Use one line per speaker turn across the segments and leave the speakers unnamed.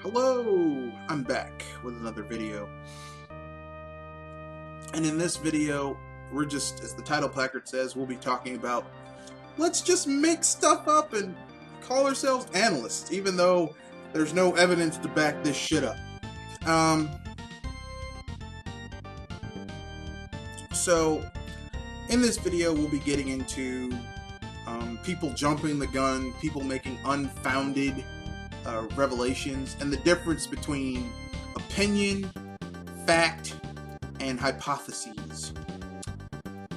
Hello! I'm back with another video. And in this video, we're just, as the title placard says, we'll be talking about let's just make stuff up and call ourselves analysts, even though there's no evidence to back this shit up. So, in this video, we'll be getting into people jumping the gun, people making unfounded revelations, and the difference between opinion, fact, and hypotheses.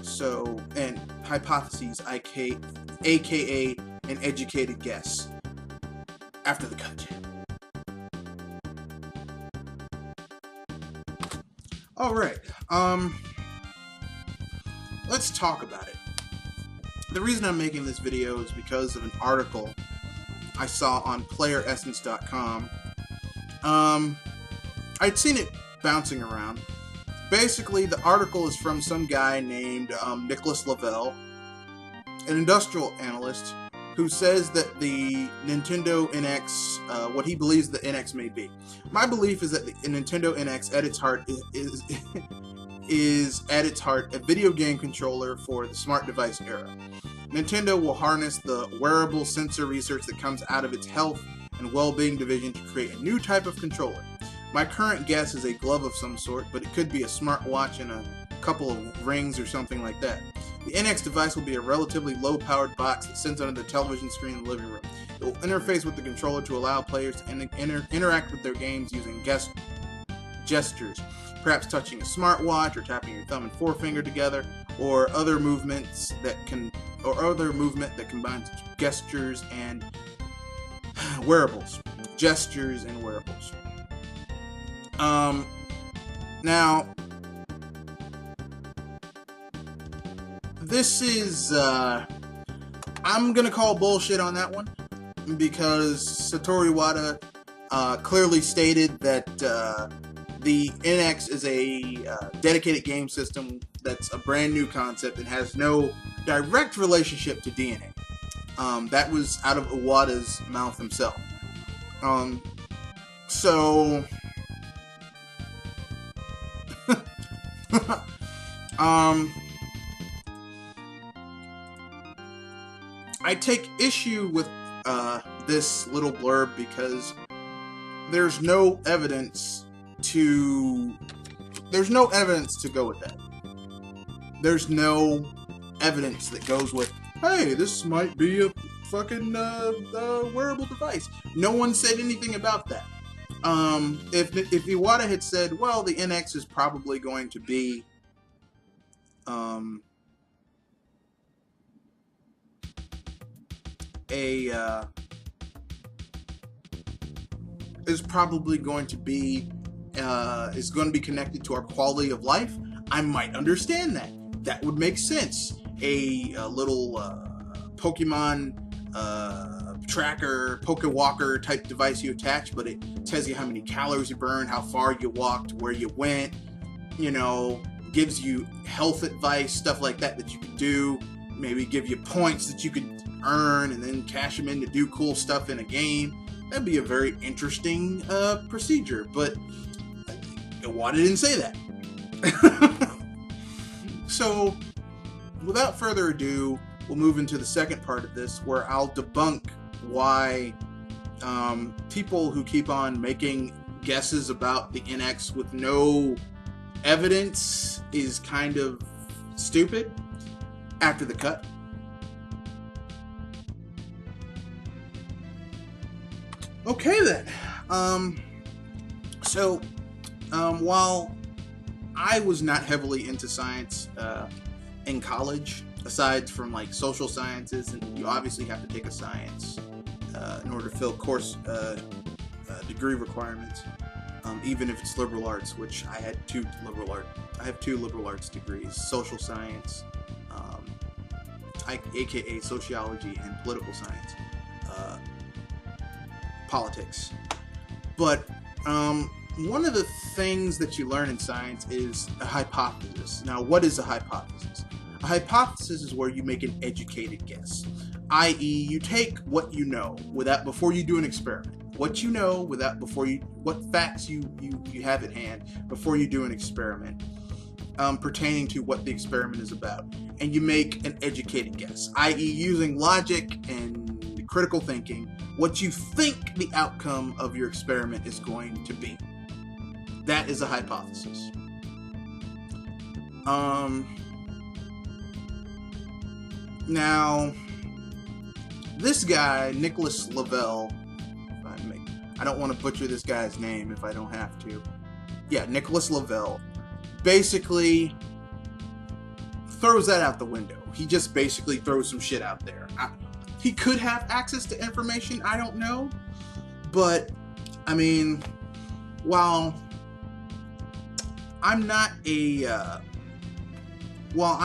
So, and hypotheses, aka an educated guess. After the cut. Alright, let's talk about it. The reason I'm making this video is because of an article I saw on playeressence.com. I'd seen it bouncing around. Basically, the article is from some guy named Nicholas Lavelle, an industrial analyst, who says that the Nintendo NX, what he believes the NX may be. My belief is that the Nintendo NX, at its heart, is at its heart a video game controller for the smart device era. Nintendo will harness the wearable sensor research that comes out of its health and well-being division to create a new type of controller. My current guess is a glove of some sort, but it could be a smartwatch and a couple of rings or something like that. The NX device will be a relatively low-powered box that sits under the television screen in the living room. It will interface with the controller to allow players to interact with their games using gestures, perhaps touching a smartwatch or tapping your thumb and forefinger together, or other movements that combines gestures and wearables. Gestures and wearables. Now, this is, I'm gonna call bullshit on that one, because Satoru Iwata clearly stated that the NX is a dedicated game system that's a brand new concept and has no direct relationship to DNA. That was out of Iwata's mouth himself. So I take issue with this little blurb because there's no evidence to go with that. There's no evidence that goes with, hey, this might be a fucking wearable device. No one said anything about that. If Iwata had said, well, the NX is probably going to be is going to be connected to our quality of life, I might understand that. That would make sense. A little Pokemon tracker, Pokewalker type device you attach, but it tells you how many calories you burned, how far you walked, where you went, you know, gives you health advice, stuff like that you could do, maybe give you points that you could earn and then cash them in to do cool stuff in a game. That'd be a very interesting procedure, but Iwata didn't say that. So, without further ado, we'll move into the second part of this, where I'll debunk why people who keep on making guesses about the NX with no evidence is kind of stupid. After the cut. Okay then. While I was not heavily into science in college, aside from like social sciences, and you obviously have to take a science in order to fill course degree requirements, even if it's liberal arts, which I had I have two liberal arts degrees: social science, aka sociology, and political science, politics. But one of the things that you learn in science is a hypothesis. Now, what is a hypothesis? A A hypothesis is where you make an educated guess, i.e., you take what you know before you do an experiment. What you know what facts you have at hand before you do an experiment, pertaining to what the experiment is about, and you make an educated guess, i.e., using logic and critical thinking, what you think the outcome of your experiment is going to be. That is a hypothesis. Now, this guy, Nicholas Lavelle, I don't want to butcher this guy's name if I don't have to. Yeah, Nicholas Lavelle basically throws that out the window. He just basically throws some shit out there. He could have access to information, I don't know. But, I mean, while I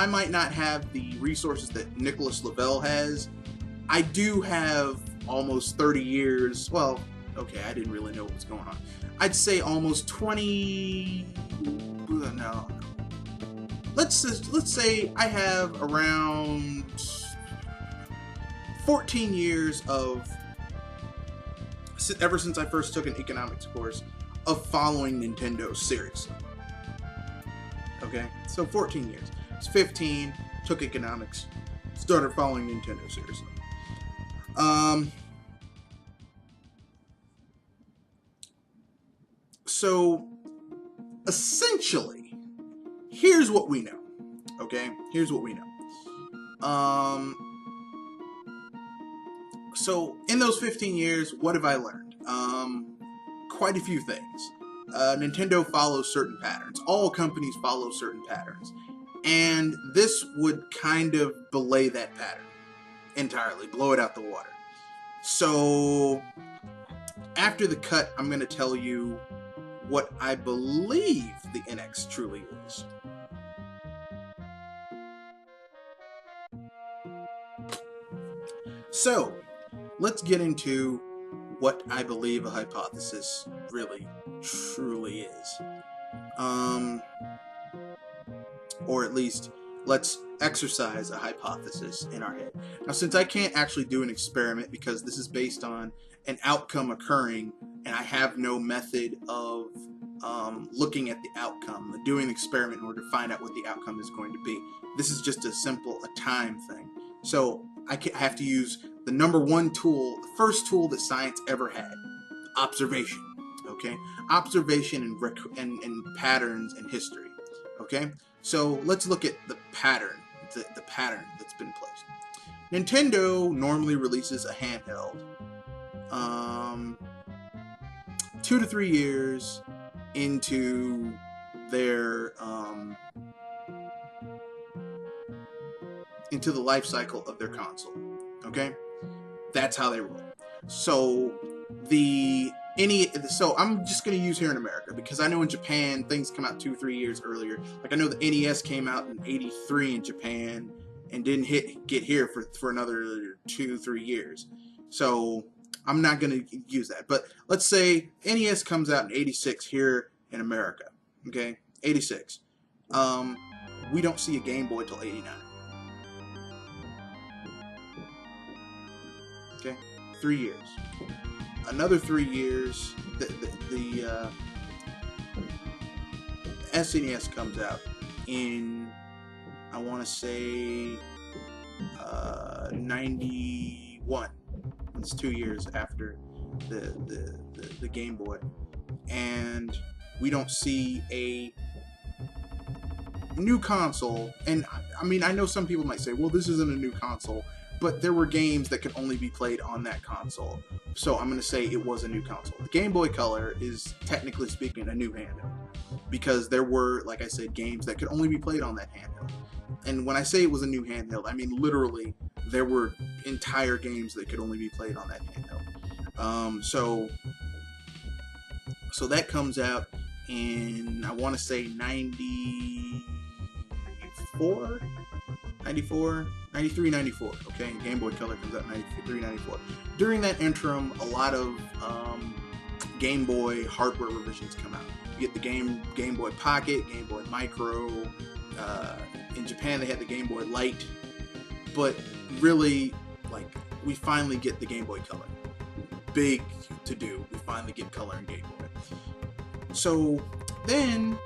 might not have the resources that Nicholas Lavelle has, I do have almost 30 years, well, okay, I didn't really know what was going on. I'd say almost 20, no. Let's say I have around 14 years of, ever since I first took an economics course, of following Nintendo seriously. Okay, so 14 years. It's 15, took economics, started following Nintendo seriously. So, essentially, here's what we know. Okay? Here's what we know. So, in those 15 years, what have I learned? Quite a few things. Nintendo follows certain patterns. All companies follow certain patterns. And this would kind of belay that pattern entirely, blow it out the water. So, after the cut, I'm going to tell you what I believe the NX truly is. So, let's get into what I believe a hypothesis really, truly is. Or at least, let's exercise a hypothesis in our head. Now, since I can't actually do an experiment because this is based on an outcome occurring, and I have no method of looking at the outcome, doing an experiment in order to find out what the outcome is going to be. This is just a time thing. So I have to use the number one tool, the first tool that science ever had, observation. Okay, observation and patterns in history. Okay, so let's look at the pattern, the pattern that's been placed. Nintendo normally releases a handheld 2 to 3 years into their into the life cycle of their console. Okay, that's how they roll. So so I'm just going to use here in America, because I know in Japan things come out 2 or 3 years earlier. Like I know the NES came out in '83 in Japan and didn't get here for another 2-3 years. So I'm not going to use that. But let's say NES comes out in '86 here in America. Okay, '86. We don't see a Game Boy till '89. Okay, 3 years. Another 3 years, the SNES comes out in, I want to say, 91. It's 2 years after the Game Boy, and we don't see a new console. And I mean, I know some people might say, well, this isn't a new console, but there were games that could only be played on that console. So I'm going to say it was a new console. The Game Boy Color is, technically speaking, a new handheld, because there were, like I said, games that could only be played on that handheld. And when I say it was a new handheld, I mean literally there were entire games that could only be played on that handheld. So that comes out in, I want to say 94, 93, 94. Okay, Game Boy Color comes out in 93, 94. During that interim, a lot of Game Boy hardware revisions come out. You get the Game Boy Pocket, Game Boy Micro, In Japan, they had the Game Boy Light, but really, like, we finally get the Game Boy Color. Big to do. We finally get color in Game Boy. So then,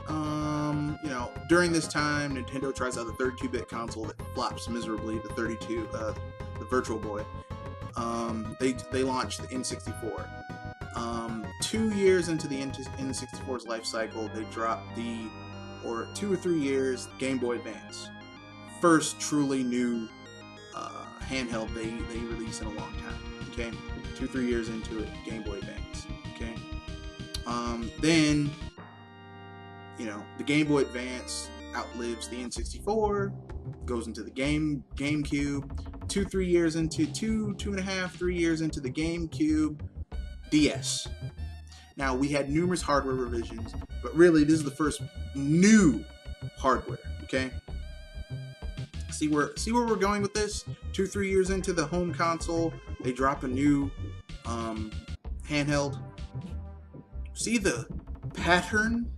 you know, during this time, Nintendo tries out the 32-bit console that flops miserably. The Virtual Boy. They launched the N64. 2 years into the N64's life cycle, they dropped 2 or 3 years, Game Boy Advance. First truly new handheld they released in a long time. Okay, 2-3 years into it, Game Boy Advance. Okay, then, you know, the Game Boy Advance outlives the N64, goes into the GameCube. 2-3 years into 2.5-3 years into the GameCube, DS. Now, we had numerous hardware revisions, but really this is the first new hardware. Okay, see where we're going with this. 2-3 years into the home console, they drop a new handheld. See the pattern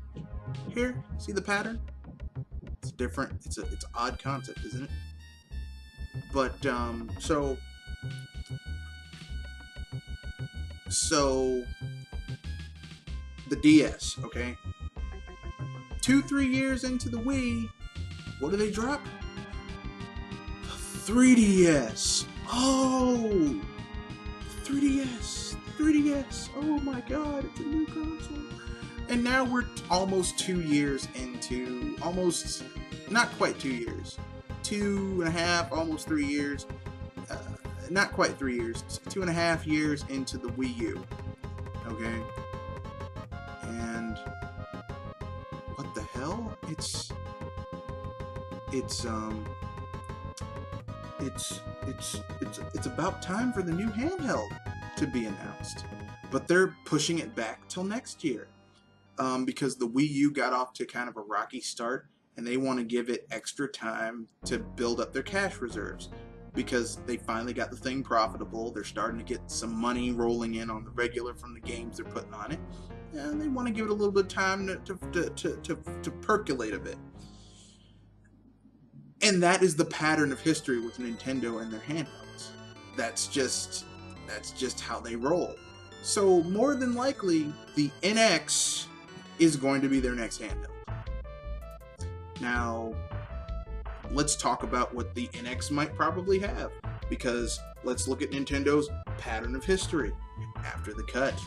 here? See the pattern? It's different. It's an odd concept, isn't it? But so the DS, okay? 2-3 years into the Wii, what do they drop? 3DS. Oh, 3DS. Oh my God, it's a new console. And now we're almost 2 years into, almost, not quite 2 years, 2.5, almost 3 years, not quite 3 years, 2.5 years into the Wii U. Okay, and what the hell? It's about time for the new handheld to be announced, but they're pushing it back till next year, because the Wii U got off to kind of a rocky start, and they want to give it extra time to build up their cash reserves, because they finally got the thing profitable. They're starting to get some money rolling in on the regular from the games they're putting on it, and they want to give it a little bit of time to percolate a bit. And that is the pattern of history with Nintendo and their handhelds. That's just how they roll. So more than likely, the NX is going to be their next handheld. Now, let's talk about what the NX might probably have, because let's look at Nintendo's pattern of history after the cut.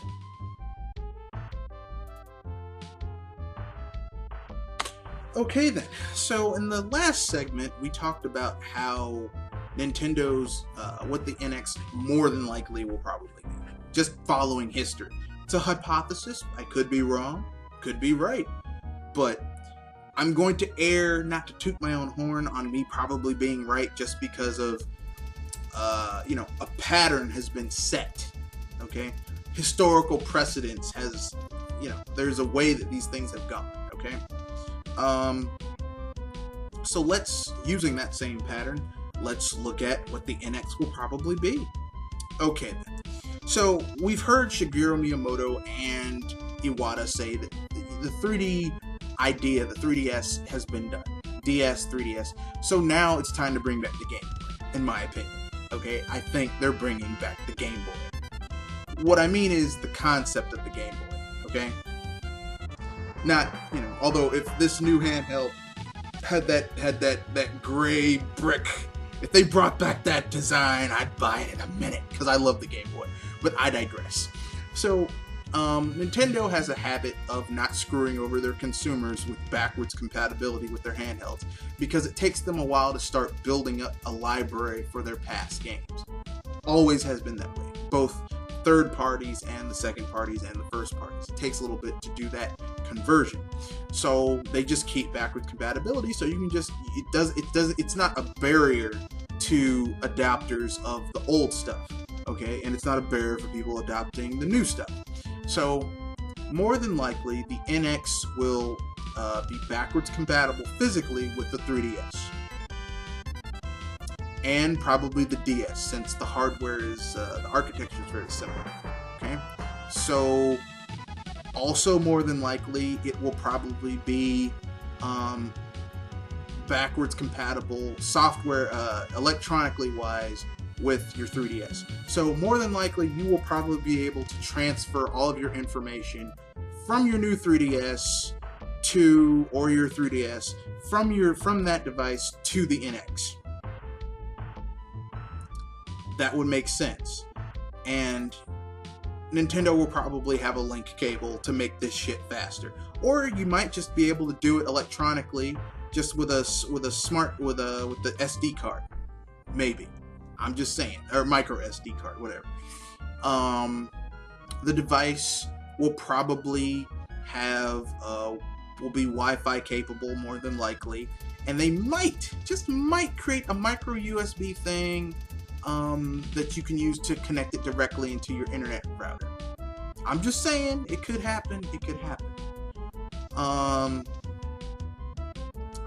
Okay then, so in the last segment, we talked about how Nintendo's, what the NX more than likely will probably be. Just following history. It's a hypothesis. I could be wrong, could be right, but I'm going to err, not to toot my own horn, on me probably being right, just because of, you know, a pattern has been set, okay? Historical precedence has, you know, there's a way that these things have gone, okay? So using that same pattern, let's look at what the NX will probably be. Okay then. So we've heard Shigeru Miyamoto and Iwata say that the 3D idea, the 3DS, has been done. DS, 3DS. So now it's time to bring back the Game Boy, in my opinion. Okay, I think they're bringing back the Game Boy. What I mean is the concept of the Game Boy. Okay, not, you know, although if this new handheld had that gray brick, if they brought back that design, I'd buy it in a minute, because I love the Game Boy. But I digress. So Nintendo has a habit of not screwing over their consumers with backwards compatibility with their handhelds, because it takes them a while to start building up a library for their past games. Always has been that way. Both third parties and the second parties and the first parties. It takes a little bit to do that conversion. So they just keep backwards compatibility, so you can just, it's not a barrier to adopters of the old stuff. Okay, and it's not a barrier for people adopting the new stuff. So, more than likely, the NX will be backwards compatible physically with the 3DS. And probably the DS, since the hardware is, the architecture is very similar. Okay, so, also more than likely, it will probably be backwards compatible software, electronically wise, with your 3DS. So more than likely, you will probably be able to transfer all of your information from your new 3DS to, or your 3DS, from that device to the NX. That would make sense. And Nintendo will probably have a link cable to make this shit faster. Or you might just be able to do it electronically, just with the SD card. Maybe. I'm just saying. Or micro SD card, whatever. The device will probably have will be Wi-Fi capable, more than likely, and they just might create a micro USB thing that you can use to connect it directly into your internet router. I'm just saying, it could happen. It could happen.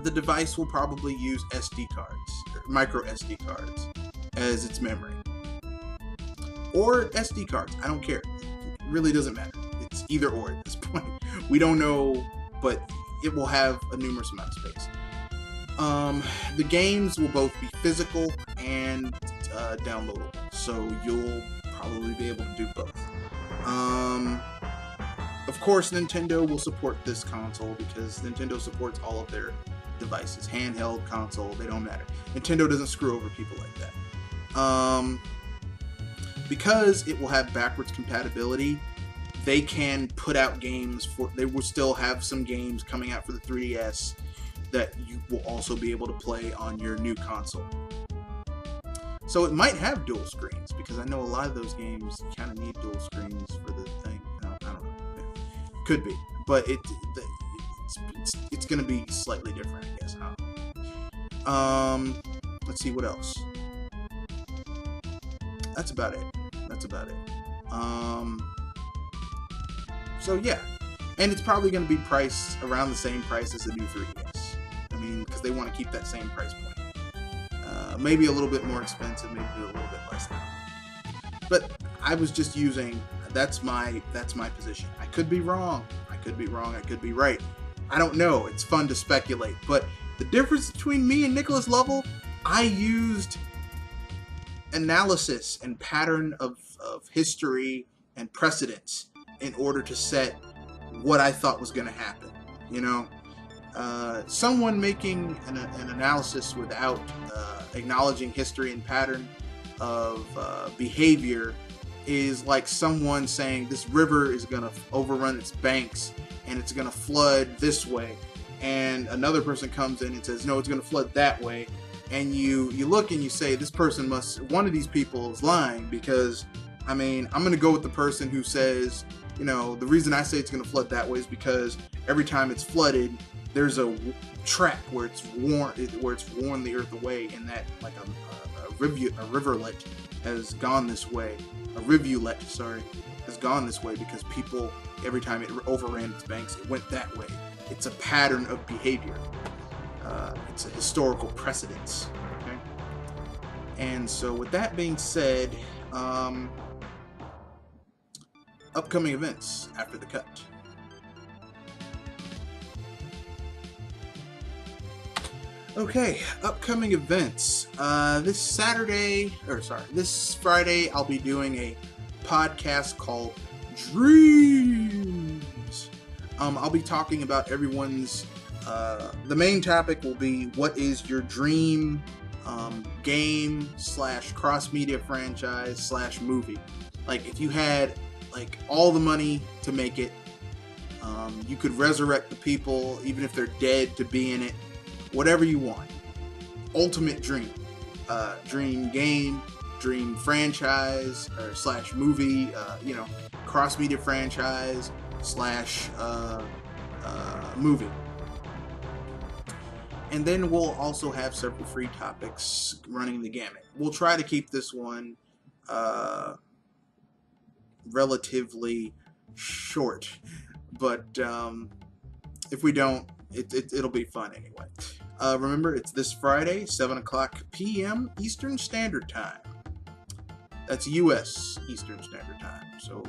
The device will probably use SD cards, or micro SD cards, as its memory, or SD cards. I don't care. It really doesn't matter. It's either or at this point. We don't know, but it will have a numerous amount of space. The games will both be physical and downloadable, so you'll probably be able to do both. Of course, Nintendo will support this console because Nintendo supports all of their devices. Handheld, console, they don't matter. Nintendo doesn't screw over people like that. Because it will have backwards compatibility, they can put out games they will still have some games coming out for the 3DS that you will also be able to play on your new console. So it might have dual screens, because I know a lot of those games kind of need dual screens for the thing. I don't know. Could be. But it's going to be slightly different, I guess. Let's see, what else? That's about it. So yeah. And it's probably going to be priced around the same price as the new 3DS. I mean, because they want to keep that same price point. Maybe a little bit more expensive, maybe a little bit less now. But I was just using, that's my position. I could be wrong. I could be right. I don't know. It's fun to speculate. But the difference between me and Nicholas Lovell, I used analysis and pattern of history and precedents in order to set what I thought was going to happen. You know, someone making an analysis without acknowledging history and pattern of behavior is like someone saying this river is going to overrun its banks and it's going to flood this way, and another person comes in and says no, it's going to flood that way, and you look and you say one of these people is lying, because I mean, I'm going to go with the person who says, you know, the reason I say it's going to flood that way is because every time it's flooded, there's a track where it's worn the earth away, and that like a rivulet has gone this way. A rivulet, has gone this way because people, every time it overran its banks, it went that way. It's a pattern of behavior. It's a historical precedence. Okay? And so with that being said, upcoming events after the cut. Okay, upcoming events. This Friday, I'll be doing a podcast called Dreams. I'll be talking about everyone's, the main topic will be, what is your dream game / cross-media franchise / movie? Like, if you had, like, all the money to make it, you could resurrect the people, even if they're dead, to be in it. Whatever you want. Ultimate dream. Dream game, dream franchise, or / movie, cross-media franchise / movie. And then we'll also have several free topics running the gamut. We'll try to keep this one relatively short, but if we don't, it'll be fun anyway. Remember, it's this Friday, 7 o'clock p.m. Eastern Standard Time. That's U.S. Eastern Standard Time. So,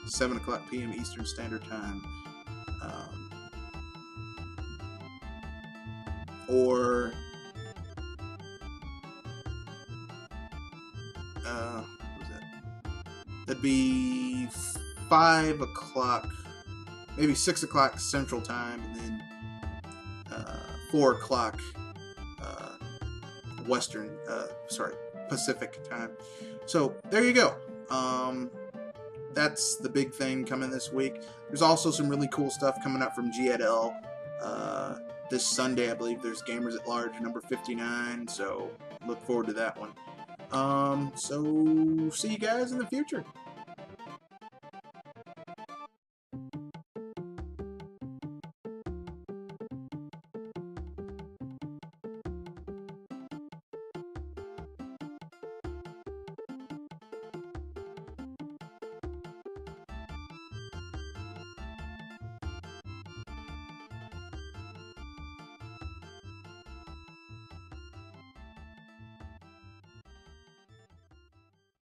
7 o'clock p.m. Eastern Standard Time. or what was that? That'd be 5 o'clock, maybe 6 o'clock Central Time, and then 4 o'clock Pacific Time. So there you go. That's the big thing coming this week. There's also some really cool stuff coming up from G@L. This Sunday, I believe there's Gamers at Large number 59, so look forward to that one. So see you guys in the future.